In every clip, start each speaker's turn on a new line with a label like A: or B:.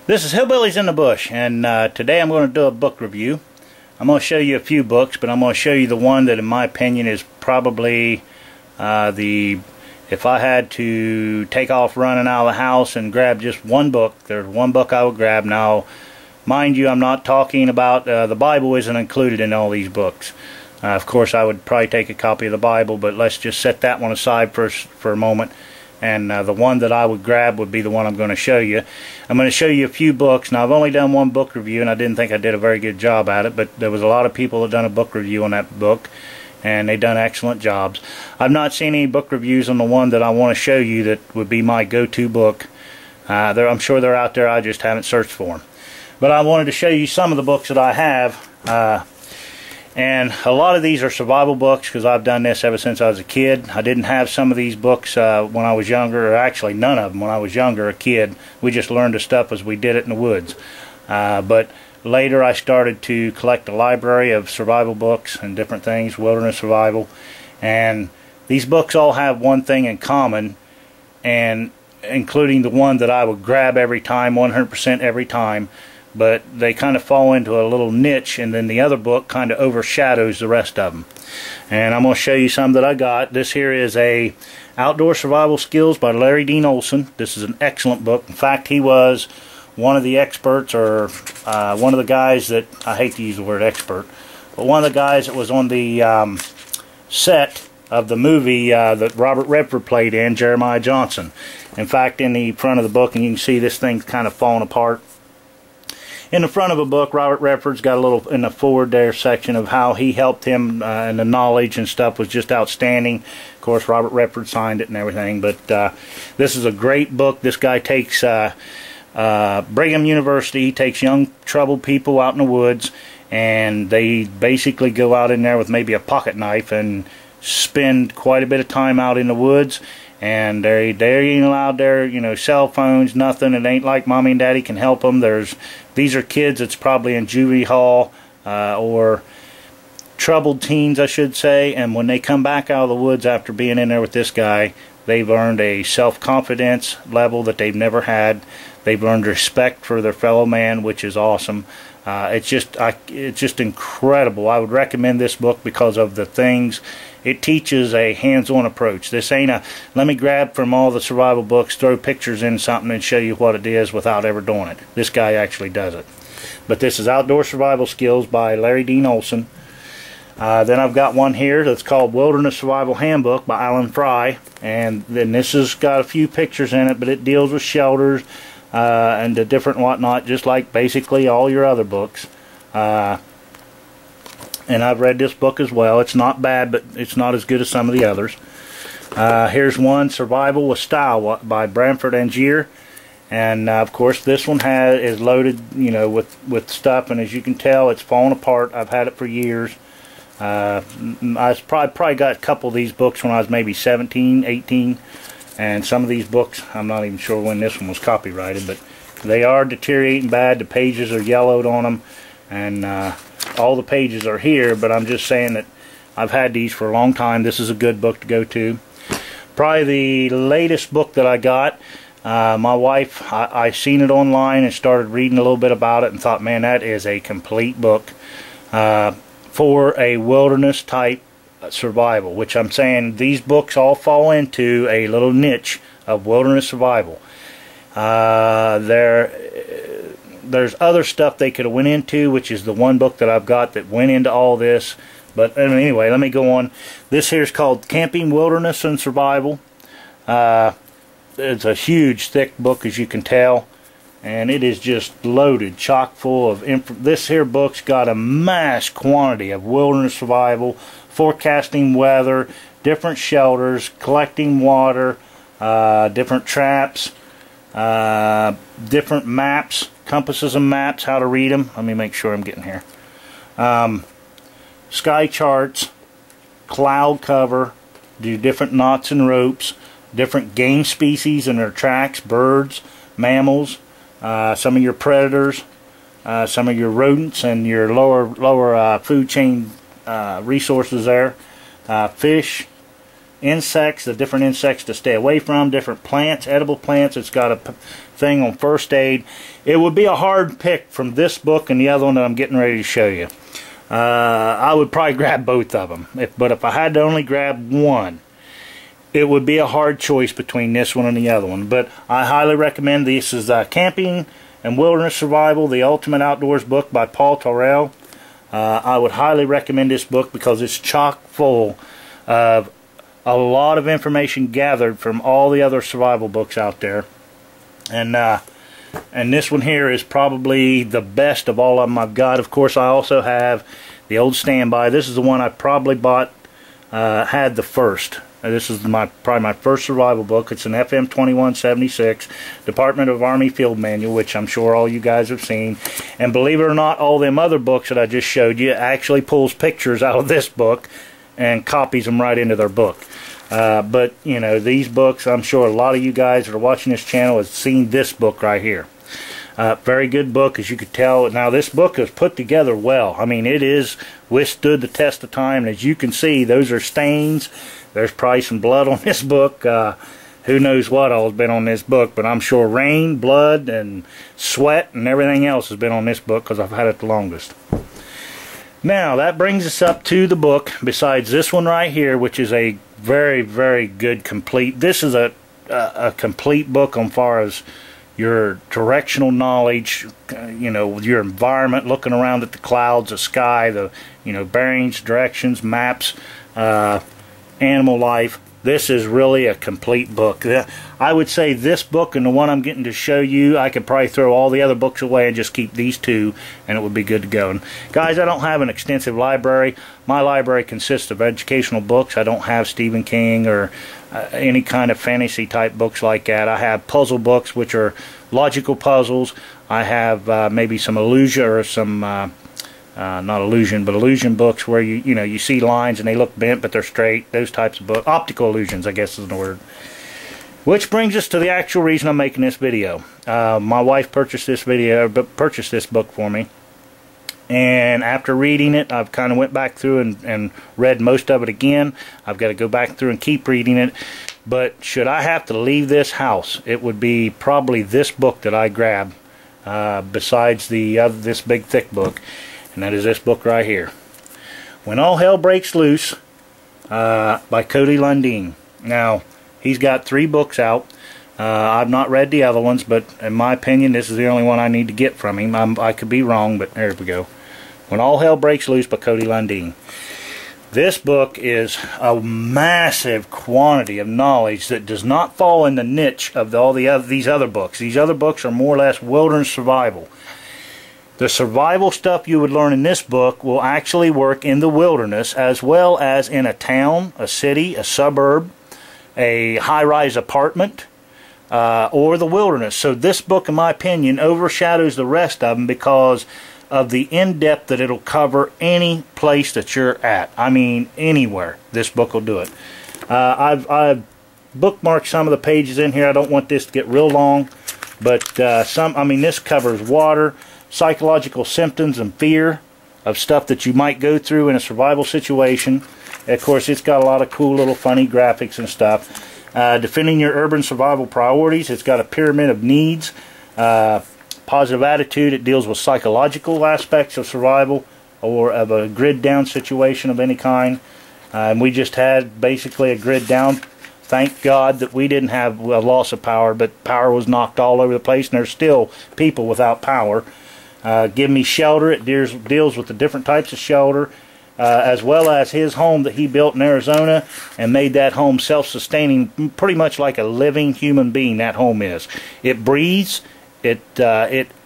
A: This is Hillbillies in the Bush, and today I'm going to do a book review. I'm going to show you a few books, but I'm going to show you the one that in my opinion is probably if I had to take off running out of the house and grab just one book, there's one book I would grab. Now, mind you, I'm not talking about, the Bible isn't included in all these books. Of course, I would probably take a copy of the Bible, but let's just set that one aside for a moment. And the one that I would grab would be the one I'm going to show you. I'm going to show you a few books. Now, I've only done one book review, and I didn't think I did a very good job at it, but there was a lot of people that done a book review on that book, and they done excellent jobs. I've not seen any book reviews on the one that I want to show you that would be my go-to book. I'm sure they're out there, I just haven't searched for them. But I wanted to show you some of the books that I have. And a lot of these are survival books because I've done this ever since I was a kid. I didn't have some of these books when I was younger, or actually none of them when I was younger, a kid. We just learned the stuff as we did it in the woods. But later I started to collect a library of survival books and different things, wilderness survival. And these books all have one thing in common, and including the one that I would grab every time, 100% every time. But they kind of fall into a little niche, and then the other book kind of overshadows the rest of them. And I'm going to show you some that I got. This here is a Outdoor Survival Skills by Larry Dean Olson. This is an excellent book. In fact, he was one of the experts, or one of the guys that, I hate to use the word expert, but one of the guys that was on the set of the movie that Robert Redford played in, Jeremiah Johnson. In fact, in the front of the book, and you can see this thing's kind of falling apart. In the front of a book, Robert Redford's got a little in the forward there section of how he helped him, and the knowledge and stuff was just outstanding. Of course, Robert Redford signed it and everything, but this is a great book. This guy takes Brigham University. He takes young troubled people out in the woods, and they basically go out in there with maybe a pocket knife and spend quite a bit of time out in the woods. And they ain't allowed their, cell phones, nothing. It ain't like mommy and daddy can help them. These are kids that's probably in juvie hall, or troubled teens, I should say. And when they come back out of the woods after being in there with this guy, they've earned a self-confidence level that they've never had. They've learned respect for their fellow man, which is awesome. It's just incredible. I would recommend this book because of the things. It teaches a hands-on approach. This ain't a, let me grab from all the survival books, throw pictures in something and show you what it is without ever doing it. This guy actually does it. But this is Outdoor Survival Skills by Larry Dean Olson. Then I've got one here that's called Wilderness Survival Handbook by Alan Fry. And then this has got a few pictures in it, but it deals with shelters and the different whatnot, just like basically all your other books. And I've read this book as well. It's not bad, but it's not as good as some of the others. Here's one, Survival with Style by Branford Angier. And of course this one is loaded, with stuff, and as you can tell, it's falling apart. I've had it for years. I probably got a couple of these books when I was maybe 17, 18. And some of these books, I'm not even sure when this one was copyrighted, but they are deteriorating bad. The pages are yellowed on them, and all the pages are here, but I'm just saying that I've had these for a long time. This is a good book to go to. Probably the latest book that I got, my wife, I seen it online and started reading a little bit about it and thought, man, that is a complete book for a wilderness type survival, which I'm saying these books all fall into a little niche of wilderness survival. There's other stuff they could have went into, which is the one book that I've got that went into all this. But anyway, let me go on. This here is called Camping, Wilderness, and Survival. It's a huge, thick book, as you can tell. And it is just loaded, chock full of this here book's got a mass quantity of wilderness survival, forecasting weather, different shelters, collecting water, different traps, different maps, compasses and maps, how to read them. Let me make sure I'm getting here. Sky charts, cloud cover, do different knots and ropes, different game species and their tracks, birds, mammals, some of your predators, some of your rodents and your lower food chain resources there, fish, insects, the different insects to stay away from, different plants, edible plants. It's got a thing on first aid. It would be a hard pick from this book and the other one that I'm getting ready to show you. I would probably grab both of them, but if I had to only grab one, it would be a hard choice between this one and the other one. But I highly recommend this. Is Camping and Wilderness Survival, the Ultimate Outdoors book by Paul Terrell. I would highly recommend this book because it's chock full of a lot of information gathered from all the other survival books out there. And this one here is probably the best of all of them I've got. Of course, I also have the old standby. This is the one I probably bought, had the first. This is probably my first survival book. It's an FM 2176 Department of Army Field Manual, which I'm sure all you guys have seen. And believe it or not, all them other books that I just showed you actually pulls pictures out of this book and copies them right into their book. But, you know, these books, I'm sure a lot of you guys that are watching this channel have seen this book right here. Very good book, as you could tell. Now, this book is put together well. I mean, it is withstood the test of time. And as you can see, those are stains. There's probably some blood on this book. Who knows what all has been on this book, but I'm sure rain, blood, and sweat, and everything else has been on this book because I've had it the longest. Now, that brings us up to the book, besides this one right here, which is a very, very good complete. This is a complete book on far as your directional knowledge, you know, your environment, looking around at the clouds, the sky, the, you know, bearings, directions, maps, animal life. This is really a complete book. I would say this book and the one I'm getting to show you, I could probably throw all the other books away and just keep these two, and it would be good to go. And guys, I don't have an extensive library. My library consists of educational books. I don't have Stephen King or any kind of fantasy type books like that. I have puzzle books, which are logical puzzles. I have maybe some illusion or some not illusion, but illusion books where you know, you see lines and they look bent but they're straight. Those types of books. Optical illusions, I guess is the word. Which brings us to the actual reason I'm making this video. My wife purchased this book for me, and after reading it, I've kind of went back through and read most of it again. I've got to go back through and keep reading it. But should I have to leave this house, it would be probably this book that I grab, besides this big thick book. And that is this book right here, When All Hell Breaks Loose, by Cody Lundeen. Now, he's got 3 books out. I've not read the other ones, but in my opinion, this is the only one I need to get from him. I could be wrong, but there we go. When All Hell Breaks Loose by Cody Lundeen. This book is a massive quantity of knowledge that does not fall in the niche of these other books. These other books are more or less wilderness survival. The survival stuff you would learn in this book will actually work in the wilderness as well as in a town, a city, a suburb, a high-rise apartment, or the wilderness. So this book, in my opinion, overshadows the rest of them because of the in-depth that it'll cover any place that you're at. I mean, anywhere. This book will do it. I've bookmarked some of the pages in here. I don't want this to get real long, but I mean, this covers water, psychological symptoms and fear of stuff that you might go through in a survival situation. Of course, it's got a lot of cool little funny graphics and stuff. Defending your urban survival priorities. It's got a pyramid of needs. Positive attitude. It deals with psychological aspects of survival or of a grid down situation of any kind. And we just had basically a grid down. Thank God that we didn't have a loss of power, but power was knocked all over the place, and there's still people without power. Give Me Shelter. It deals with the different types of shelter, as well as his home that he built in Arizona and made that home self-sustaining, pretty much like a living human being. That home is. It breathes. It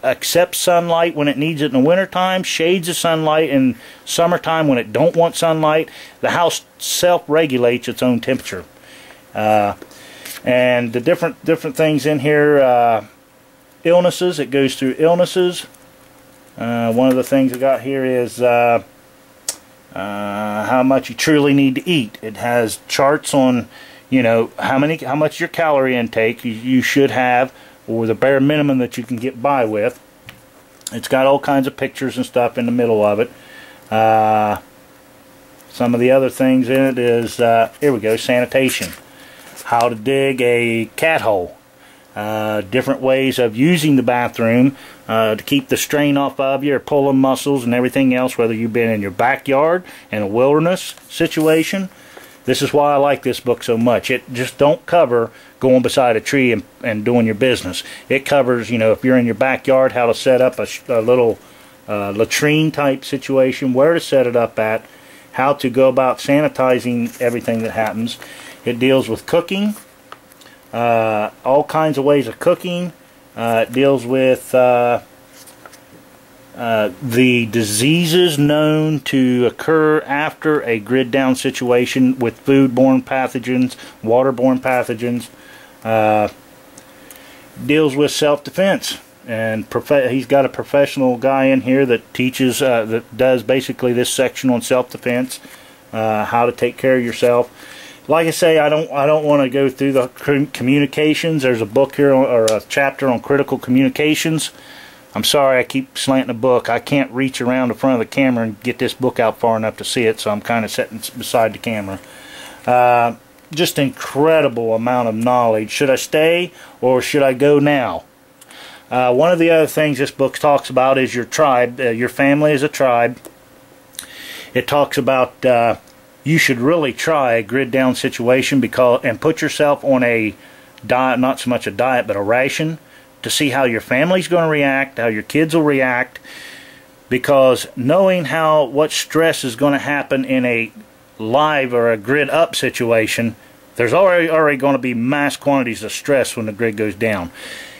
A: accepts sunlight when it needs it in the wintertime, shades the sunlight in summertime when it don't want sunlight. The house self-regulates its own temperature. And the different things in here, illnesses. It goes through illnesses. One of the things I got here is how much you truly need to eat. It has charts on, you know, how much your calorie intake you should have, or the bare minimum that you can get by with. It's got all kinds of pictures and stuff in the middle of it. Some of the other things in it is, here we go, sanitation. How to dig a cat hole. Different ways of using the bathroom to keep the strain off of you, or pulling muscles and everything else, whether you've been in your backyard in a wilderness situation. This is why I like this book so much. It just don't cover going beside a tree and doing your business. It covers, you know, if you're in your backyard, how to set up a little latrine type situation, where to set it up at, how to go about sanitizing everything that happens. It deals with cooking, all kinds of ways of cooking. It deals with the diseases known to occur after a grid down situation with foodborne pathogens, waterborne pathogens. Deals with self-defense, and he's got a professional guy in here that teaches, that does basically this section on self-defense, how to take care of yourself. Like I say, I don't want to go through the communications. There's a book here, or a chapter on critical communications. I'm sorry I keep slanting the book. I can't reach around the front of the camera and get this book out far enough to see it, so I'm kind of sitting beside the camera. Just incredible amount of knowledge. Should I stay or should I go now? One of the other things this book talks about is your tribe, your family as a tribe. It talks about you should really try a grid down situation and put yourself on a diet, not so much a diet, but a ration, to see how your family's going to react, how your kids will react, because knowing what stress is going to happen in a live or a grid up situation, there's already going to be mass quantities of stress when the grid goes down.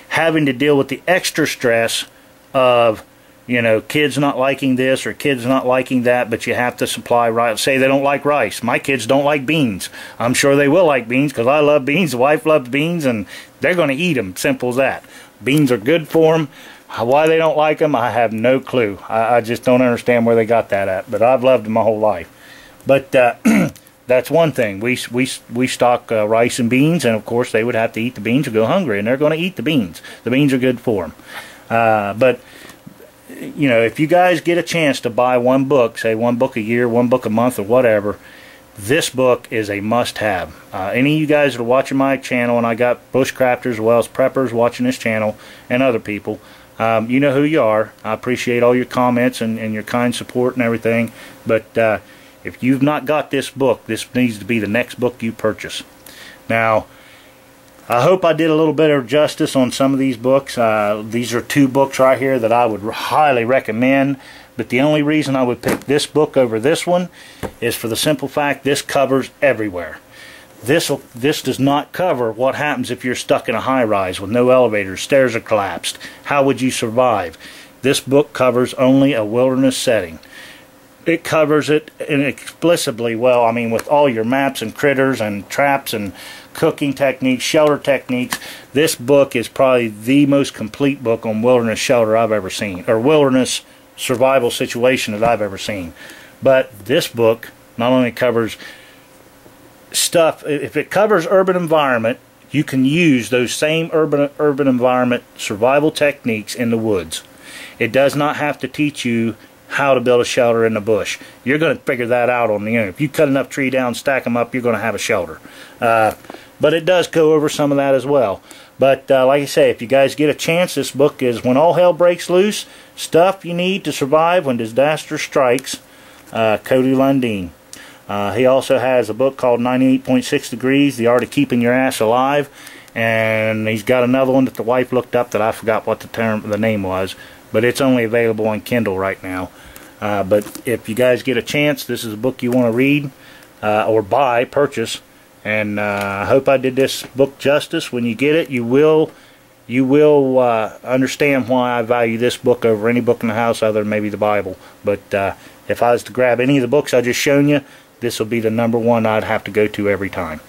A: Having to deal with the extra stress of, you know, kids not liking this or kids not liking that, but you have to supply rice. Say they don't like rice. My kids don't like beans. I'm sure they will like beans because I love beans. The wife loves beans, and they're going to eat them. Simple as that. Beans are good for them. Why they don't like them, I have no clue. I just don't understand where they got that at. But I've loved them my whole life. But that's one thing. We stock rice and beans, and of course they would have to eat the beans or go hungry, and they're going to eat the beans. The beans are good for them. But you know, if you guys get a chance to buy one book, say one book a year, one book a month, or whatever, this book is a must-have. Any of you guys that are watching my channel, and I got bushcrafters as well as preppers watching this channel, and other people, you know who you are. I appreciate all your comments and your kind support and everything. But if you've not got this book, this needs to be the next book you purchase. Now, I hope I did a little bit of justice on some of these books. These are two books right here that I would highly recommend. But the only reason I would pick this book over this one is for the simple fact this covers everywhere. This does not cover what happens if you're stuck in a high-rise with no elevators, stairs are collapsed. How would you survive? This book covers only a wilderness setting. It covers it explicitly well, I mean, with all your maps and critters and traps and cooking techniques, shelter techniques. This book is probably the most complete book on wilderness shelter I've ever seen, or wilderness survival situation that I've ever seen. But this book not only covers stuff, if it covers urban environment, you can use those same urban environment survival techniques in the woods. It does not have to teach you how to build a shelter in the bush. You're going to figure that out on the own. If you cut enough tree down, stack them up, you're going to have a shelter. But it does go over some of that as well. But like I say, if you guys get a chance, this book is When All Hell Breaks Loose, Stuff You Need to Survive When Disaster Strikes, Cody Lundeen. He also has a book called 98.6 Degrees, The Art of Keeping Your Ass Alive. And he's got another one that the wife looked up that I forgot what the name was. But it's only available on Kindle right now. But if you guys get a chance, this is a book you want to read or buy, purchase. And I hope I did this book justice. When you get it, you will understand why I value this book over any book in the house other than maybe the Bible. But if I was to grab any of the books I just shown you, this will be the number one I'd have to go to every time.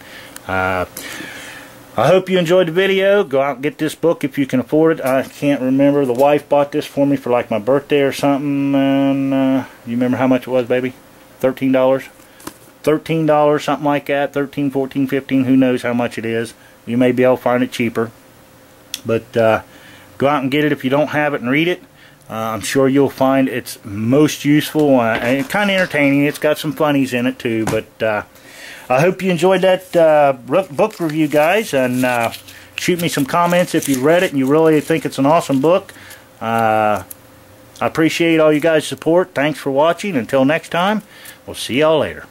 A: I hope you enjoyed the video. Go out and get this book if you can afford it. I can't remember. The wife bought this for me for like my birthday or something. And you remember how much it was, baby? $13? $13, something like that. 13, 14, 15. Who knows how much it is. You may be able to find it cheaper. But go out and get it if you don't have it and read it. I'm sure you'll find it's most useful and kind of entertaining. It's got some funnies in it too, but I hope you enjoyed that book review, guys, and shoot me some comments if you read it and you really think it's an awesome book. I appreciate all you guys' support. Thanks for watching. Until next time, we'll see y'all later.